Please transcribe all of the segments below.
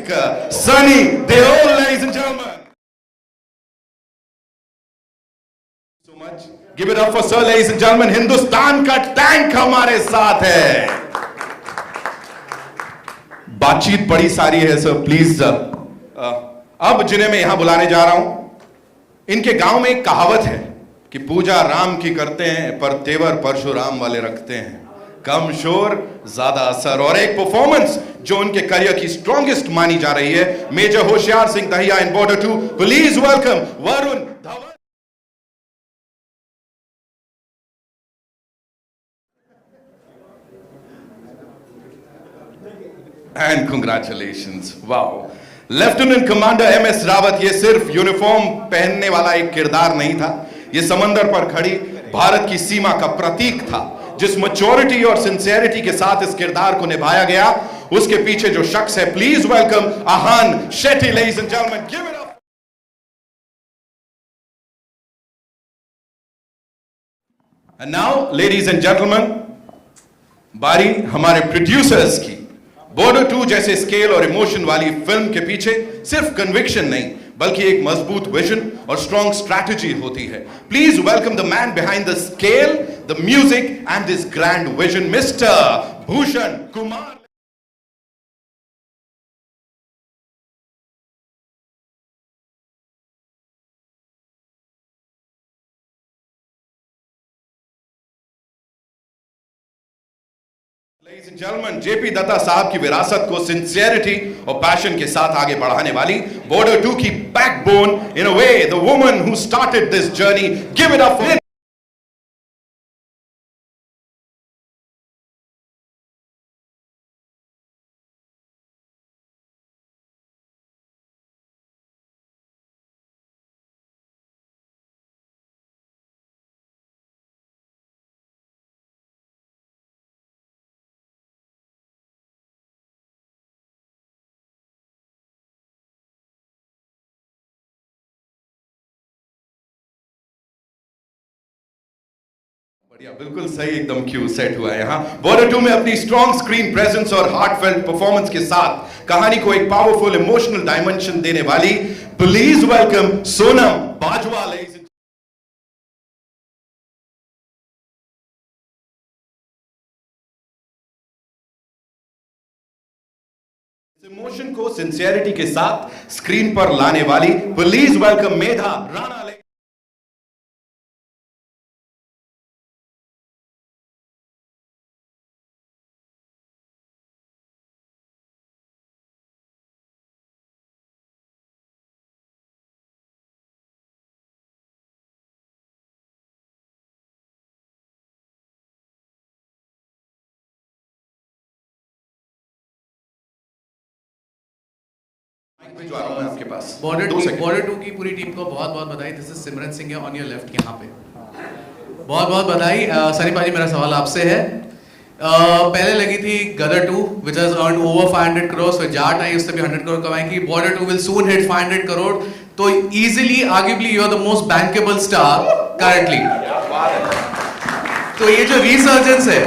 Sunny Deol, ladies and gentlemen. So much. Give it up for Sir, ladies and gentlemen. Hindustan का tank हमारे साथ है. बातचीत बड़ी सारी है सर, प्लीज. अब जिन्हें मैं यहां बुलाने जा रहा हूं, इनके गांव में एक कहावत है कि पूजा राम की करते हैं पर तेवर परशुराम वाले रखते हैं. कम शोर ज्यादा असर, और एक परफॉर्मेंस जो उनके करियर की स्ट्रॉन्गेस्ट मानी जा रही है. Major Hoshiyar Singh Dahiya in Border 2. Please welcome Varun Dhawan. And congratulations. Wow. Lieutenant commander MS Rawat ये सिर्फ यूनिफॉर्म पहनने वाला एक किरदार नहीं था, ये समंदर पर खड़ी भारत की सीमा का प्रतीक था. जिस मैच्योरिटी और सिंसियरिटी के साथ इस किरदार को निभाया गया, उसके पीछे जो शख्स है, please welcome Ahan Shetty, ladies and gentleman. Give it up. And now ladies and gentleman, बारी हमारे प्रोड्यूसर्स की. बॉर्डर 2 जैसे स्केल और इमोशन वाली फिल्म के पीछे सिर्फ कन्विक्शन नहीं, बल्कि एक मजबूत विजन और स्ट्रॉन्ग स्ट्रैटेजी होती है. Please welcome the man behind the scale, the music and this grand vision, mister Bhushan Kumar. Ladies and gentlemen, JP Dutta साहब की विरासत को सिंसियरिटी और पैशन के साथ आगे बढ़ाने वाली बॉर्डर 2 की backbone, in a way the woman who started this journey. Give it up for. बढ़िया, बिल्कुल सही, एकदम क्यू सेट हुआ है यहां. बॉर्डर 2 में अपनी स्ट्रॉन्ग स्क्रीन प्रेजेंस और हार्टफेल्ट परफॉर्मेंस के साथ कहानी को एक पावरफुल इमोशनल डायमेंशन देने वाली, please welcome Sonam Bajwa. Emotion को सिंसियरिटी के साथ स्क्रीन पर लाने वाली, प्लीज वेलकम मेधा राणा. मैं आपके पास बॉर्डर 2 की पूरी टीम को बहुत बहुत बधाई. This is Simran Singh on your left, यहाँ पे बहुत बहुत बधाई. सनी पाजी, मेरा सवाल आपसे है. पहले लगी थी गदर 2 which has earned over 500 crores, फिर जाट आई, उससे भी 100 करोड़ कमाएंगी. Border 2 will soon hit 500 crore. तो easily, arguably, you are the most bankable star currently. तो ये जो resurgence है,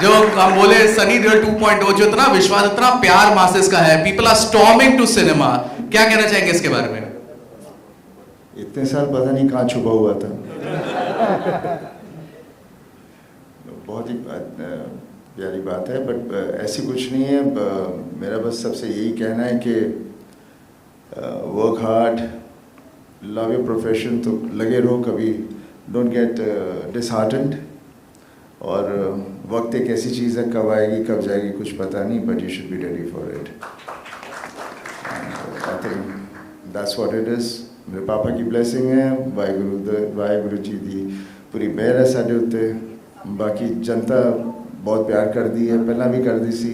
जो हम बोले सनी देओल 2.0, जो इतना विश्वास, इतना प्यार मासेस का है, people are storming to cinema, क्या कहना चाहेंगे इसके बारे में? इतने साल पता नहीं कहाँ छुपा हुआ था. बहुत ही प्यारी बात है, बट ऐसी कुछ नहीं है. मेरा बस सबसे यही कहना है कि work hard, love your profession, तो लगे रहो, कभी डोंट गेट डिसहार्टेंड. और वक्त एक ऐसी चीज़ है, कब आएगी कब जाएगी कुछ पता नहीं, but you should be ready for it. I think that's what it is. मेरे पापा की ब्लेसिंग है, वाहिगुरु जी की पूरी मेहर है साढ़े उत्ते. बाकी जनता बहुत प्यार कर दी है, पहला भी कर दी सी,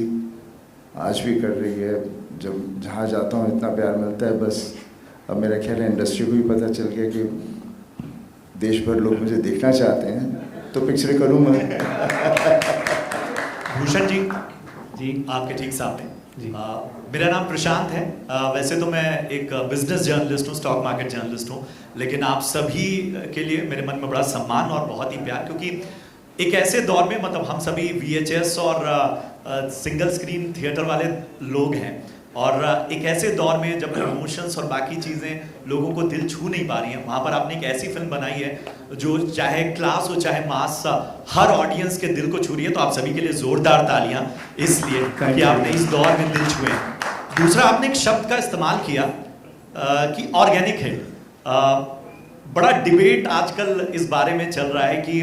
आज भी कर रही है. जब जहाँ जाता हूँ इतना प्यार मिलता है. बस अब मेरा ख्याल है इंडस्ट्री को भी पता चल गया कि देश भर लोग मुझे देखना चाहते हैं, तो पिक्चर करूँ मैं. भूषण जी आपके ठीक सामने जी. मेरा नाम प्रशांत है. वैसे तो मैं एक बिजनेस जर्नलिस्ट हूँ, स्टॉक मार्केट जर्नलिस्ट हूँ, लेकिन आप सभी के लिए मेरे मन में बड़ा सम्मान और बहुत ही प्यार, क्योंकि एक ऐसे दौर में, मतलब हम सभी VHS और सिंगल स्क्रीन थिएटर वाले लोग हैं, और एक ऐसे दौर में जब इमोशंस और बाकी चीज़ें लोगों को दिल छू नहीं पा रही हैं, वहाँ पर आपने एक ऐसी फिल्म बनाई है जो चाहे क्लास हो चाहे मास, हर ऑडियंस के दिल को छू रही है। तो आप सभी के लिए जोरदार तालियां इसलिए कि आपने इस दौर में दिल छुए। दूसरा, आपने एक शब्द का इस्तेमाल किया कि ऑर्गेनिक है। बड़ा डिबेट आजकल इस बारे में चल रहा है कि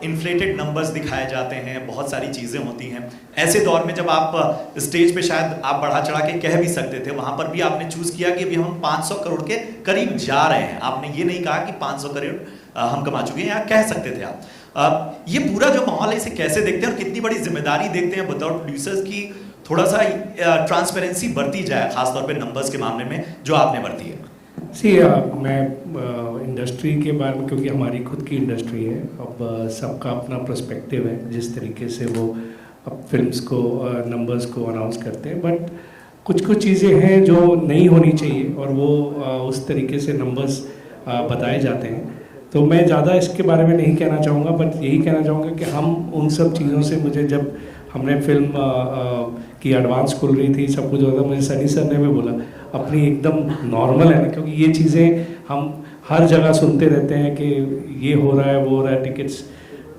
इन्फ्लेटेड नंबर्स दिखाए जाते हैं, बहुत सारी चीज़ें होती हैं। ऐसे दौर में जब आप स्टेज पे शायद आप बढ़ा चढ़ा के कह भी सकते थे, वहाँ पर भी आपने चूज़ किया कि अभी हम 500 करोड़ के करीब जा रहे हैं। आपने ये नहीं कहा कि 500 करोड़ हम कमा चुके हैं, या कह सकते थे आप। ये पूरा जो माहौल है इसे कैसे देखते हैं और कितनी बड़ी जिम्मेदारी देखते हैं बतौर प्रोड्यूसर्स की थोड़ा सा ट्रांसपेरेंसी बरती जाए, खासतौर पे नंबर्स के मामले में जो आपने बरती है? मैं इंडस्ट्री के बारे में, क्योंकि हमारी खुद की इंडस्ट्री है, अब सबका अपना पर्सपेक्टिव है जिस तरीके से वो अब फिल्म्स को नंबर्स को अनाउंस करते हैं, बट कुछ चीज़ें हैं जो नहीं होनी चाहिए और वो उस तरीके से नंबर्स बताए जाते हैं। तो मैं ज़्यादा इसके बारे में नहीं कहना चाहूँगा, बट यही कहना चाहूँगा कि हम उन सब चीज़ों से, मुझे जब हमने फिल्म की एडवांस खुल रही थी, सब कुछ होता, मुझे सनी सर ने भी बोला अपनी एकदम नॉर्मल है ना, क्योंकि ये चीज़ें हम हर जगह सुनते रहते हैं कि ये हो रहा है वो हो रहा है, टिकट्स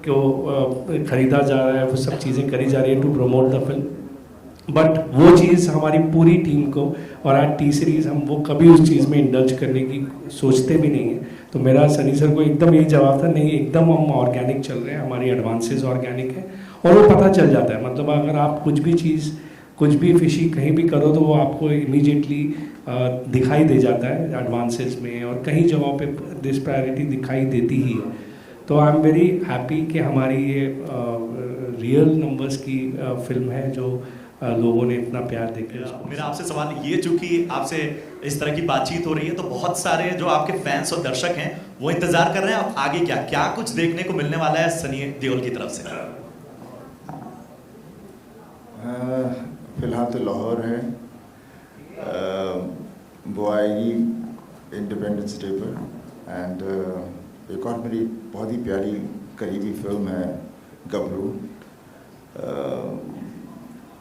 को ख़रीदा जा रहा है, वो सब चीज़ें करी जा रही है to promote the film. But वो चीज़ हमारी पूरी टीम को, और आज टी सीरीज़, हम वो कभी उस चीज़ में इंडल्ज करने की सोचते भी नहीं हैं। तो मेरा सनी सर को एकदम यही जवाब था, नहीं एकदम हम ऑर्गेनिक चल रहे हैं, हमारी एडवांसेस ऑर्गेनिक है, और वो पता चल जाता है। मतलब अगर आप कुछ भी चीज़, कुछ भी फिशी कहीं भी करो तो वो आपको इमीडिएटली दिखाई दे जाता है एडवांसेस में, और कहीं जगहों पे डिस्पैरिटी दिखाई देती ही है। तो आई एम वेरी हैप्पी कि हमारी ये रियल नंबर्स की फिल्म है जो लोगों ने इतना प्यार देकर। मेरा आपसे सवाल ये, चूंकि आपसे इस तरह की बातचीत हो रही है तो बहुत सारे जो आपके फैंस और दर्शक हैं वो इंतजार कर रहे हैं अब आगे क्या कुछ देखने को मिलने वाला है सनी देओल की तरफ से? फिलहाल तो लाहौर है, वो आएगी इंडिपेंडेंस डे पर। एंड एक और मेरी बहुत ही प्यारी करीबी फिल्म है गबरू,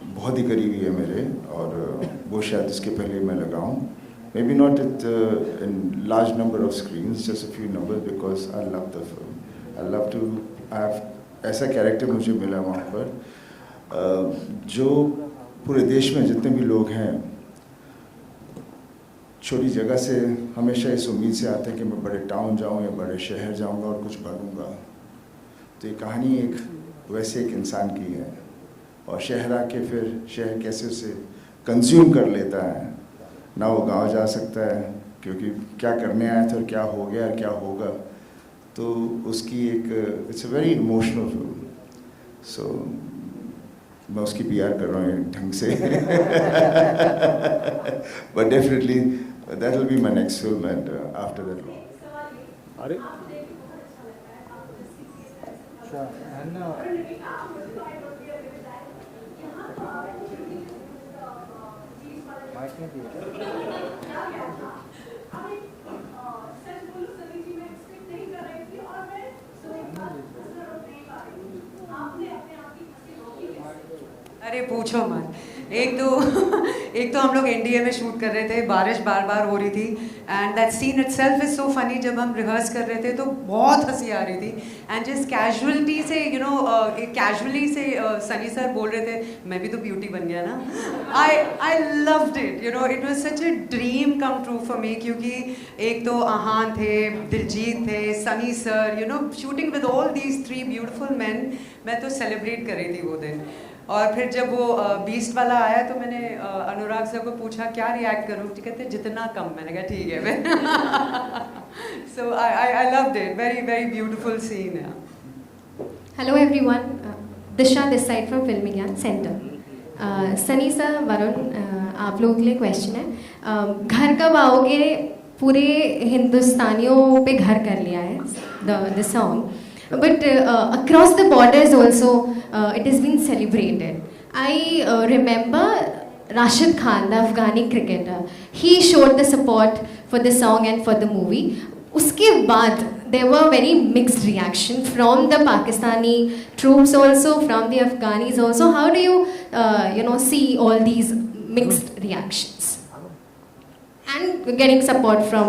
बहुत ही करीबी है मेरे, और वो शायद इसके पहले मैं लगाऊं, maybe not in large number of screens, just a few number, because I love the film, I love to, ऐसा कैरेक्टर मुझे मिला वहाँ पर जो पूरे देश में जितने भी लोग हैं छोटी जगह से हमेशा इस उम्मीद से आते हैं कि मैं बड़े टाउन जाऊं या बड़े शहर जाऊंगा और कुछ बनूंगा। तो ये कहानी एक वैसे एक इंसान की है, और शहर आके फिर शहर कैसे उसे कंज्यूम कर लेता है, ना वो गांव जा सकता है क्योंकि क्या करने आया था और क्या हो गया और क्या होगा। तो उसकी एक, it's a very emotional film. So मैं उसकी PR कर रहा हूँ ढंग से but definitely that will be my next film, and after that. अरे अरे पूछो मत। एक तो हम लोग NDA में शूट कर रहे थे, बारिश बार बार हो रही थी, and that scene itself is so funny. जब हम रिहर्स कर रहे थे तो बहुत हंसी आ रही थी, एंड जिस कैजुअलिटी से कैजुअली से सनी सर बोल रहे थे, मैं भी तो ब्यूटी बन गया ना। आई loved it, it was such a dream come true for me, क्योंकि एक तो आहान थे, दिलजीत थे, Sunny sir, shooting with all these 3 beautiful man. मैं तो सेलिब्रेट कर रही थी वो दिन। और फिर जब वो बीस्ट वाला आया तो मैंने अनुराग सर को पूछा क्या रिएक्ट करूँ, कहते जितना कम। मैंने कहा ठीक है मैं so I loved it, very very beautiful scene है। Hello everyone, Disha this side from Filmy Gyan centre. Sunny sir, Varun, आप लोगों के लिए क्वेश्चन है, घर कब आओगे पूरे हिंदुस्तानियों पे घर कर लिया है the song, but across the borders also it has been celebrated. I remember Rashid Khan, the Afghani cricketer, he showed the support for the song and for the movie. Uske baad there were very mixed reaction from the Pakistani troops also, from the Afghanis also. How do you see all these mixed reactions. And we're getting support from,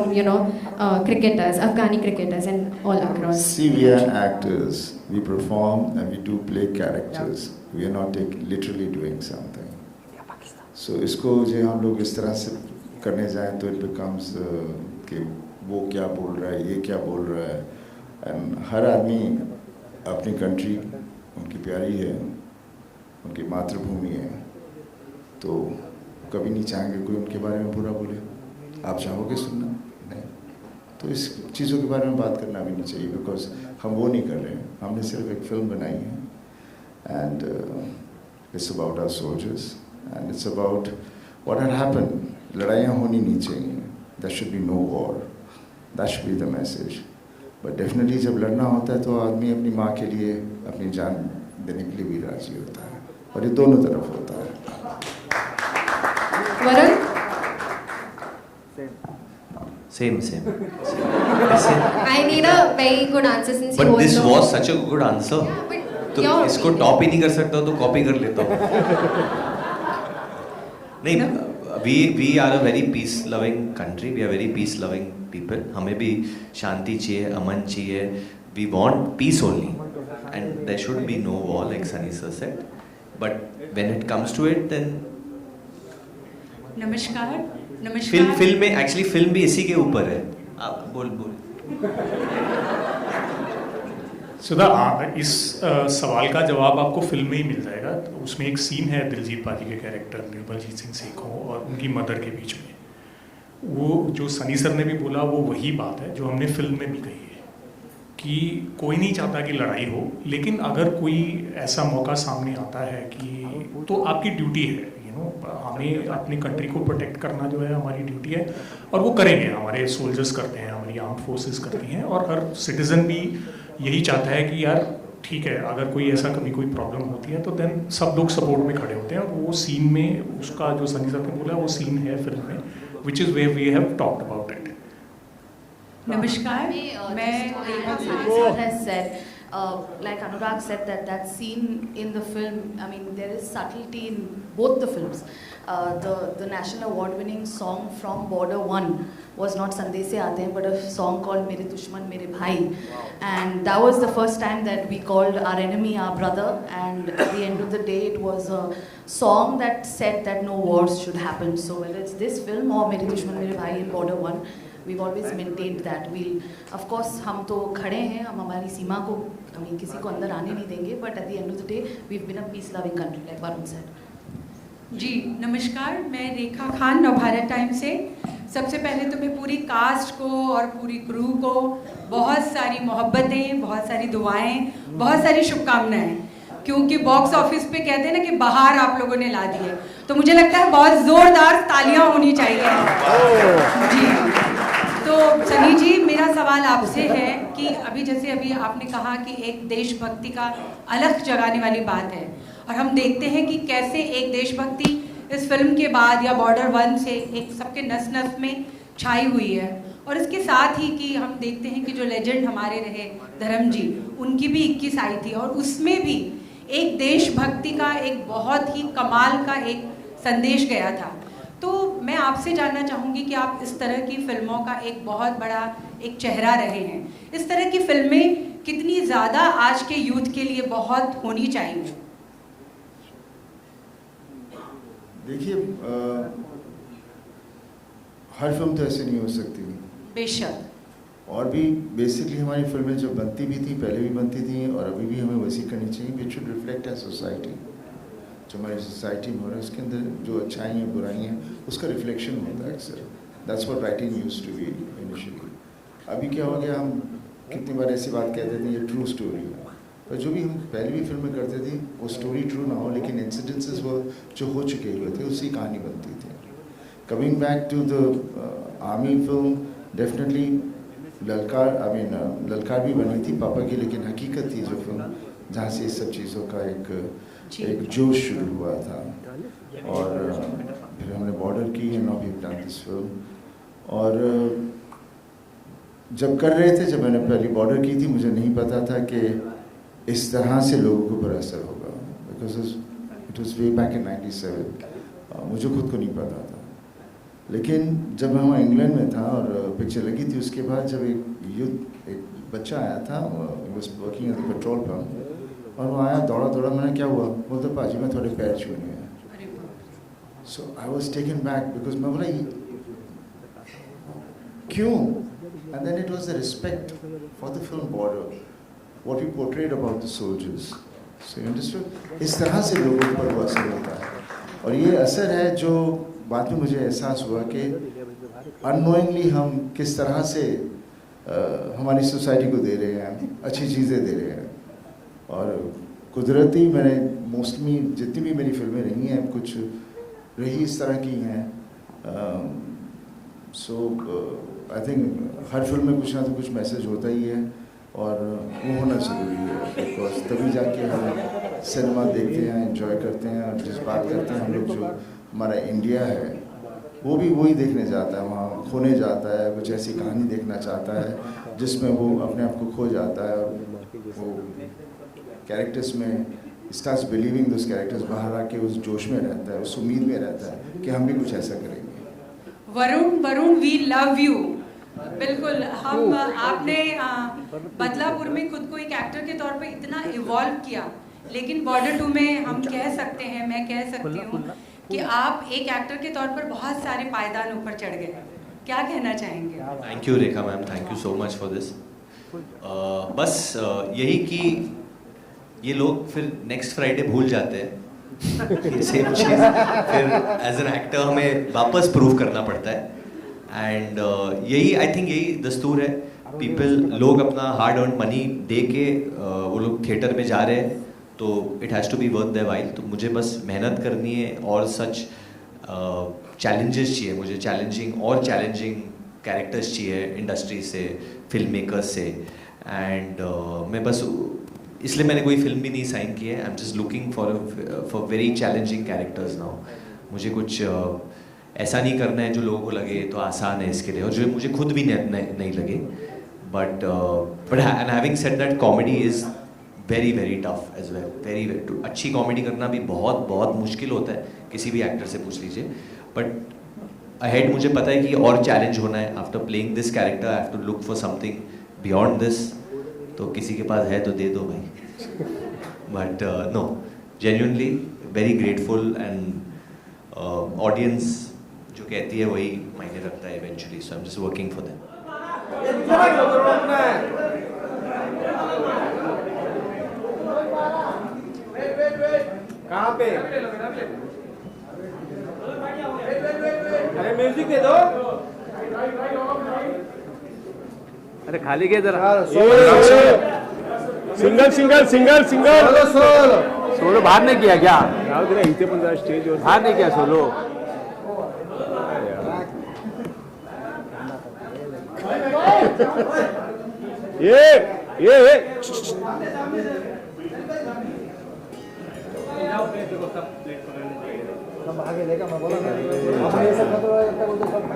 cricketers, Afghani cricketers and all across. See, we are actors. We perform and we do play characters. We are not literally doing something. So इसको जो हम लोग इस तरह से करने जाएं तो it becomes कि वो क्या बोल रहा है, ये क्या बोल रहा है. And हर आदमी अपनी country उनकी प्यारी है, उनकी मातृभूमि है. तो कभी नहीं चाहेंगे कोई उनके बारे में बुरा बोले. आप चाहोगे सुनना? नहीं. तो इस चीज़ों के बारे में बात करना भी नहीं चाहिए बिकॉज हम वो नहीं कर रहे हैं. हमने सिर्फ एक फिल्म बनाई है and it's about our soldiers and it's about what had happened. लड़ाइयाँ होनी नहीं चाहिए. That should be no war. That should be the message. But definitely जब लड़ना होता है तो आदमी अपनी माँ के लिए अपनी जान देने के लिए भी राजी होता है और ये दोनों तरफ होता है. Varun? Same. I need a very good answer since But you this also... was such a good answer. Yeah, but तो your इसको opinion. टॉप ही नहीं कर सकता तो कॉपी कर लेता हूँ. नहीं, we are a very peace loving country. We are very peace loving people. हमें भी शांति चाहिए, अमन चाहिए. We want peace only, and there should be no war like Sunny sir said. But when it comes to it, then नमस्कार. Film में actually film भी इसी के ऊपर है. आप बोल. सुधा, इस सवाल का जवाब आपको फिल्म में ही मिल जाएगा. तो उसमें एक सीन है दिलजीत पाजी के कैरेक्टर निर्मलजीत सिंह सेखों और उनकी मदर के बीच में. वो जो सनी सर ने भी बोला वो वही बात है जो हमने फिल्म में भी कही है कि कोई नहीं चाहता कि लड़ाई हो, लेकिन अगर कोई ऐसा मौका सामने आता है कि तो आपकी ड्यूटी है. हमें अपनी कंट्री को प्रोटेक्ट करना जो है हमारी ड्यूटी है और वो करेंगे. हमारे सोल्जर्स करते हैं, हमारी आर्म्ड फोर्सेस करती हैं और हर सिटीज़न भी यही चाहता है कि यार ठीक है, अगर कोई ऐसा कभी कोई प्रॉब्लम होती है तो देन सब लोग सपोर्ट में खड़े होते हैं. और वो सीन में उसका जो सनी सर ने बोला वो सीन है फिल्म में, which is where we have talked about it. नमस्कार. Like Anurag said, that scene in the film, I mean, there is subtlety in both the films. The national award-winning song from Border 1 was not Sandesh Se Aate Hain, but a song called Mere Dushman Mere Bhai. And that was the first time that we called our enemy our brother. And at the end of the day, it was a song that said that no wars should happen. So whether it's this film or Mere Dushman Mere Bhai in Border 1, we've always maintained that. We'll, of course, हम तो खड़े हैं, हम हमारी सीमा को हमें किसी को अंदर आने नहीं देंगे. But at the end of the day, we've been a peace-loving country, like Varun said. जी नमस्कार. मैं रेखा खान, नवभारत टाइम से. सबसे पहले तो मैं पूरी कास्ट को और पूरी क्रू को बहुत सारी मोहब्बतें, बहुत सारी दुआएं, बहुत सारी शुभकामनाएं, क्योंकि बॉक्स ऑफिस पे कहते हैं ना कि बाहर आप लोगों ने ला दी है, तो मुझे लगता है बहुत ज़ोरदार तालियां होनी चाहिए. जी तो सनी जी, मेरा सवाल आपसे है कि अभी आपने कहा कि एक देशभक्ति का अलग जगाने वाली बात है और हम देखते हैं कि कैसे एक देशभक्ति इस फिल्म के बाद या बॉर्डर 1 से एक सबके नस नस में छाई हुई है. और इसके साथ ही कि हम देखते हैं कि जो लेजेंड हमारे रहे धर्म जी, उनकी भी 21 आई थी और उसमें भी एक देशभक्ति का एक बहुत ही कमाल का एक संदेश गया था. तो मैं आपसे जानना चाहूँगी कि आप इस तरह की फिल्मों का एक बहुत बड़ा एक चेहरा रहे हैं. इस तरह की फिल्में कितनी ज़्यादा आज के यूथ के लिए बहुत होनी चाहिए? देखिए, हर फिल्म तो ऐसे नहीं हो सकती. बेशक. और भी बेसिकली हमारी फिल्में जो बनती भी थी, पहले भी बनती थी और अभी भी हमें वैसी करनी चाहिए. Which should reflect as society. जो हमारी सोसाइटी में हो रहा है उसके अंदर जो अच्छाई हैं, बुराई हैं, उसका रिफ्लेक्शन होता है अक्सर. That's what writing used to be initially. अभी क्या हो गया, हम कितनी बार ऐसी बात कहते थे ये ट्रू स्टोरी है, पर जो भी हम पहले भी फिल्में करते थे वो स्टोरी ट्रू ना हो लेकिन इंसिडेंसेस वो जो हो चुके हुए थे उसी कहानी बनती थी. Coming back to the army film, definitely Lalkaar भी बनी थी पापा की, लेकिन हकीकत थी जो फिल्म जहाँ से इस सब चीज़ों का एक जोश शुरू हुआ था. और फिर हमने बॉर्डर की and now we have done this film. और जब कर रहे थे, जब मैंने पहली बॉर्डर की थी, मुझे नहीं पता था कि इस तरह से लोगों के ऊपर असर होगा, because it was way back in 97. मुझे खुद को नहीं पता था। लेकिन जब मैं वहाँ इंग्लैंड में था और पिक्चर लगी थी, उसके बाद जब एक बच्चा आया था, was working at the petrol pump, और वो आया दौड़ा दौड़ा, मैंने क्या हुआ, बोलता पाजी मैं थोड़े पैर छूने हैं। So I was taken back because मैं बोला क्यों? And then it was the respect for the film Border, what we portrayed about the soldiers. So you understood, इस तरह से लोगों पर वो असर होता है, और ये असर है जो बाद में मुझे एहसास हुआ कि अननोइंगली हम किस तरह से हमारी सोसाइटी को दे रहे हैं, अच्छी चीज़ें दे रहे हैं। और कुदरती मैंने मोस्टली जितनी भी मेरी फिल्में रही हैं कुछ रही इस तरह की हैं। So I think her film में कुछ ना तो कुछ मैसेज होता ही है, और वो होना ज़रूरी है, बिकॉज तभी जाके हम सिनेमा देखते हैं, एंजॉय करते हैं, और जिस बात करते हैं हम लोग, जो हमारा इंडिया है वो भी वही देखने जाता है, वहाँ खोने जाता है, कुछ ऐसी कहानी देखना चाहता है जिसमें वो अपने आप को खो जाता है, और वो कैरेक्टर्स में स्टार्ट्स बिलीविंग दोस कैरेक्टर्स, बाहर आके उस जोश में रहता है, उस उम्मीद में रहता है कि हम भी कुछ ऐसा करेंगे। Varun we love you. बिल्कुल, हम आपने बदलापुर में खुद को एक एक्टर के तौर पे इतना इवॉल्व किया, लेकिन बॉर्डर 2 में हम कह सकते हैं, मैं कह सकती हूँ कि आप एक एक्टर के तौर पर बहुत सारे पायदान ऊपर चढ़ गए। क्या कहना चाहेंगे? Thank you Rekha ma'am, thank you so much for this. बस यही कि ये लोग फिर नेक्स्ट फ्राइडे भूल जाते हैं सेम चीज़, फिर एज एन एक्टर हमें वापस प्रूव करना पड़ता है। एंड यही आई थिंक यही दस्तूर है, लोग अपना हार्ड अर्न मनी दे के वो लोग थिएटर में जा रहे हैं, तो it has to be worth their while. तो मुझे बस मेहनत करनी है, और सच चैलेंजेस चाहिए मुझे, चैलेंजिंग कैरेक्टर्स चाहिए इंडस्ट्री से, फिल्म मेकर्स से। एंड मैं बस इसलिए मैंने कोई फिल्म भी नहीं साइन की है। आई am just looking for very challenging characters now. मुझे कुछ ऐसा नहीं करना है जो लोगों को लगे तो आसान है इसके लिए, और जो मुझे खुद भी नहीं लगे। But and having said that, comedy is very very tough as well, very अच्छी कॉमेडी करना भी बहुत बहुत मुश्किल होता है, किसी भी एक्टर से पूछ लीजिए। बट अहेड मुझे पता है कि और चैलेंज होना है। After playing this character I have to look for something beyond this. तो किसी के पास है तो दे दो भाई। But no, genuinely very grateful, and audience जो कहती है वही मायने रखता है eventually. So I am just working for them. कहाँ पे? अरे म्यूजिक दे दो। अरे खाली के जरा। Single single single single solo बाहर नहीं किया क्या? इथे पण जरा स्टेज बाहर नहीं किया सोलो। ये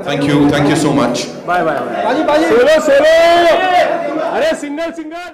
Thank you so much. Bye bye. Solo solo. अरे सिंगल सिंगल।